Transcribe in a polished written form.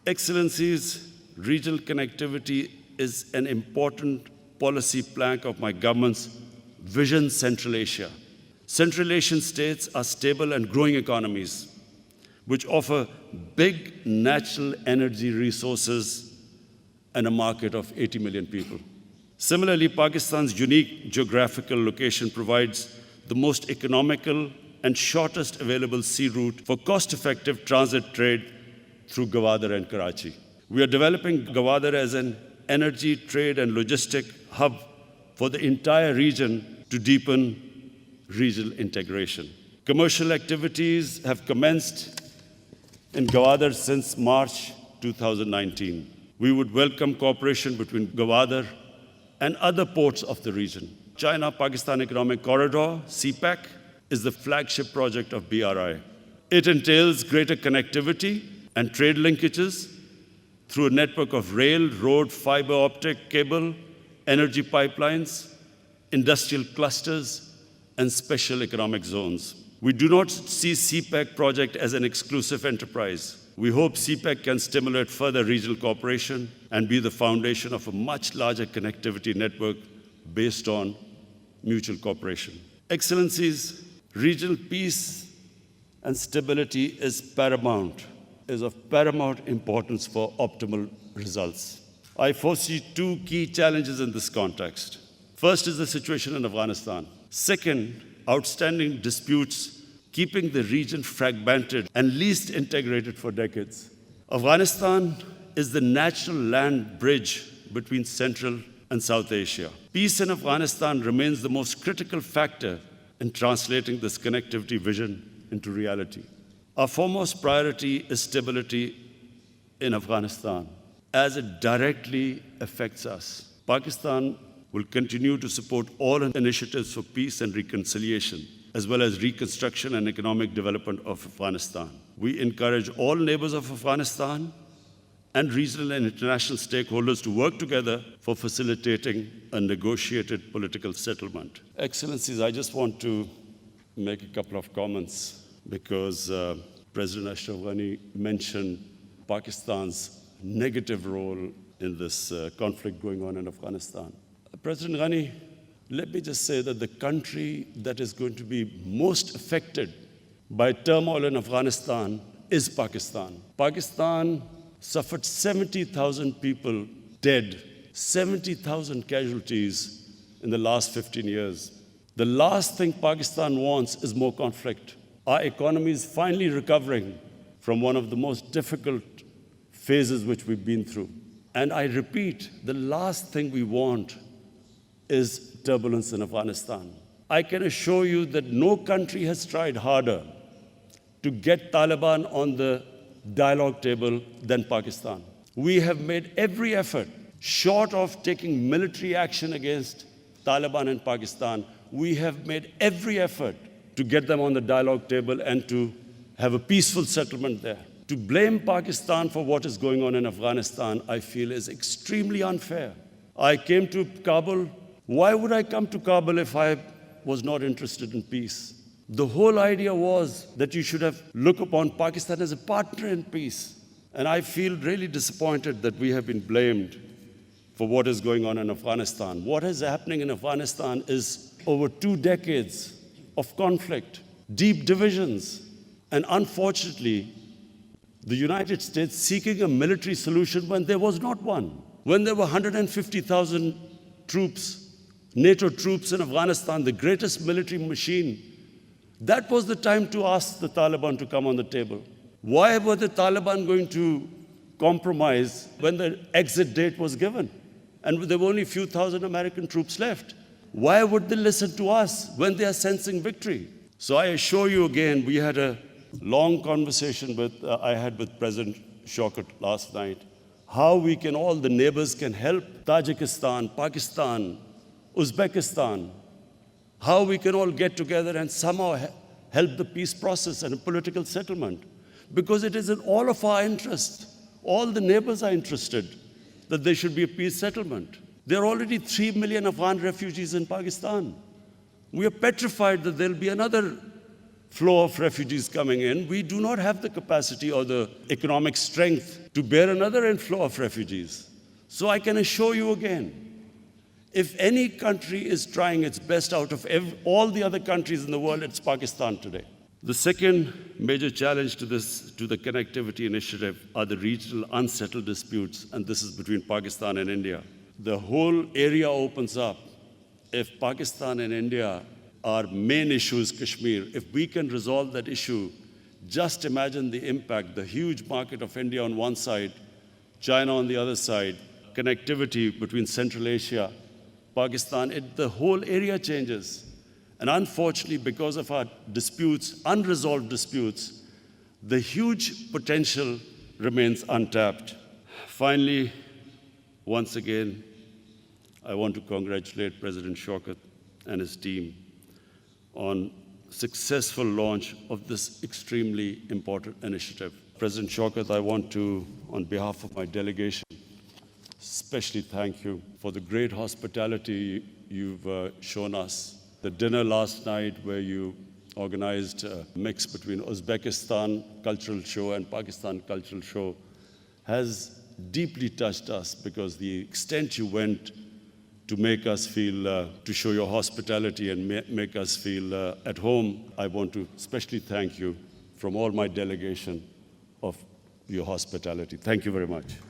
Excellencies, regional connectivity is an important policy plank of my government's Vision Central Asia. Central Asian states are stable and growing economies, which offer big natural energy resources and a market of 80 million people. Similarly, Pakistan's unique geographical location provides the most economical and shortest available sea route for cost-effective transit trade through Gwadar and Karachi. We are developing Gwadar as an energy, trade, and logistic hub for the entire region to deepen regional integration. Commercial activities have commenced in Gwadar since March 2019. We would welcome cooperation between Gwadar and other ports of the region. China-Pakistan Economic Corridor, CPEC, is the flagship project of BRI. It entails greater connectivity and trade linkages through a network of rail, road, fiber optic cable, energy pipelines, industrial clusters, and special economic zones. We do not see CPEC project as an exclusive enterprise. We hope CPEC can stimulate further regional cooperation and be the foundation of a much larger connectivity network based on mutual cooperation. Excellencies, regional peace and stability is of paramount importance for optimal results. I foresee two key challenges in this context. First is the situation in Afghanistan. Second, outstanding disputes keeping the region fragmented and least integrated for decades. Afghanistan is the natural land bridge between Central and South Asia. Peace in Afghanistan remains the most critical factor in translating this connectivity vision into reality. Our foremost priority is stability in Afghanistan, as it directly affects us. Pakistan will continue to support all initiatives for peace and reconciliation, as well as reconstruction and economic development of Afghanistan. We encourage all neighbors of Afghanistan and regional and international stakeholders to work together for facilitating a negotiated political settlement. Excellencies, I just want to make a couple of comments because President Ashraf Ghani mentioned Pakistan's negative role in this conflict going on in Afghanistan. President Ghani, let me just say that the country that is going to be most affected by turmoil in Afghanistan is Pakistan. Pakistan suffered 70,000 people dead, 70,000 casualties in the last 15 years. The last thing Pakistan wants is more conflict. Our economy is finally recovering from one of the most difficult phases which we've been through. And I repeat, the last thing we want is turbulence in Afghanistan. I can assure you that no country has tried harder to get Taliban on the dialogue table than Pakistan. We have made every effort, short of taking military action against Taliban in Pakistan, we have made every effort to get them on the dialogue table and to have a peaceful settlement there. To blame Pakistan for what is going on in Afghanistan, I feel is extremely unfair. I came to Kabul. Why would I come to Kabul if I was not interested in peace? The whole idea was that you should have looked upon Pakistan as a partner in peace. And I feel really disappointed that we have been blamed for what is going on in Afghanistan. What is happening in Afghanistan is over 2 decades of conflict, deep divisions, and unfortunately, the United States seeking a military solution when there was not one. When there were 150,000 troops, NATO troops in Afghanistan, the greatest military machine, that was the time to ask the Taliban to come on the table. Why were the Taliban going to compromise when the exit date was given? And there were only a few thousand American troops left. Why would they listen to us when they are sensing victory? So I assure you again, we had a long conversation I had with President Shaukat last night, how we can, all the neighbors can help Tajikistan, Pakistan, Uzbekistan, how we can all get together and somehow help the peace process and a political settlement. Because it is in all of our interest. All the neighbors are interested that there should be a peace settlement. There are already 3 million Afghan refugees in Pakistan. We are petrified that there will be another flow of refugees coming in, we do not have the capacity or the economic strength to bear another inflow of refugees. So I can assure you again, if any country is trying its best out of all the other countries in the world, it's Pakistan today. The second major challenge to the connectivity initiative are the regional unsettled disputes, and this is between Pakistan and India. The whole area opens up. If Pakistan and India, our main issue is Kashmir, if we can resolve that issue, just imagine the impact, the huge market of India on one side, China on the other side, connectivity between Central Asia, Pakistan, the whole area changes. And unfortunately, because of our disputes, unresolved disputes, the huge potential remains untapped. Finally, once again, I want to congratulate President Shaukat and his team on successful launch of this extremely important initiative. President Shaukat, I want to, on behalf of my delegation, especially thank you for the great hospitality you've shown us. The dinner last night where you organized a mix between Uzbekistan cultural show and Pakistan cultural show has deeply touched us because the extent you went to make us feel, to show your hospitality and make us feel at home. I want to especially thank you from all my delegation of your hospitality. Thank you very much.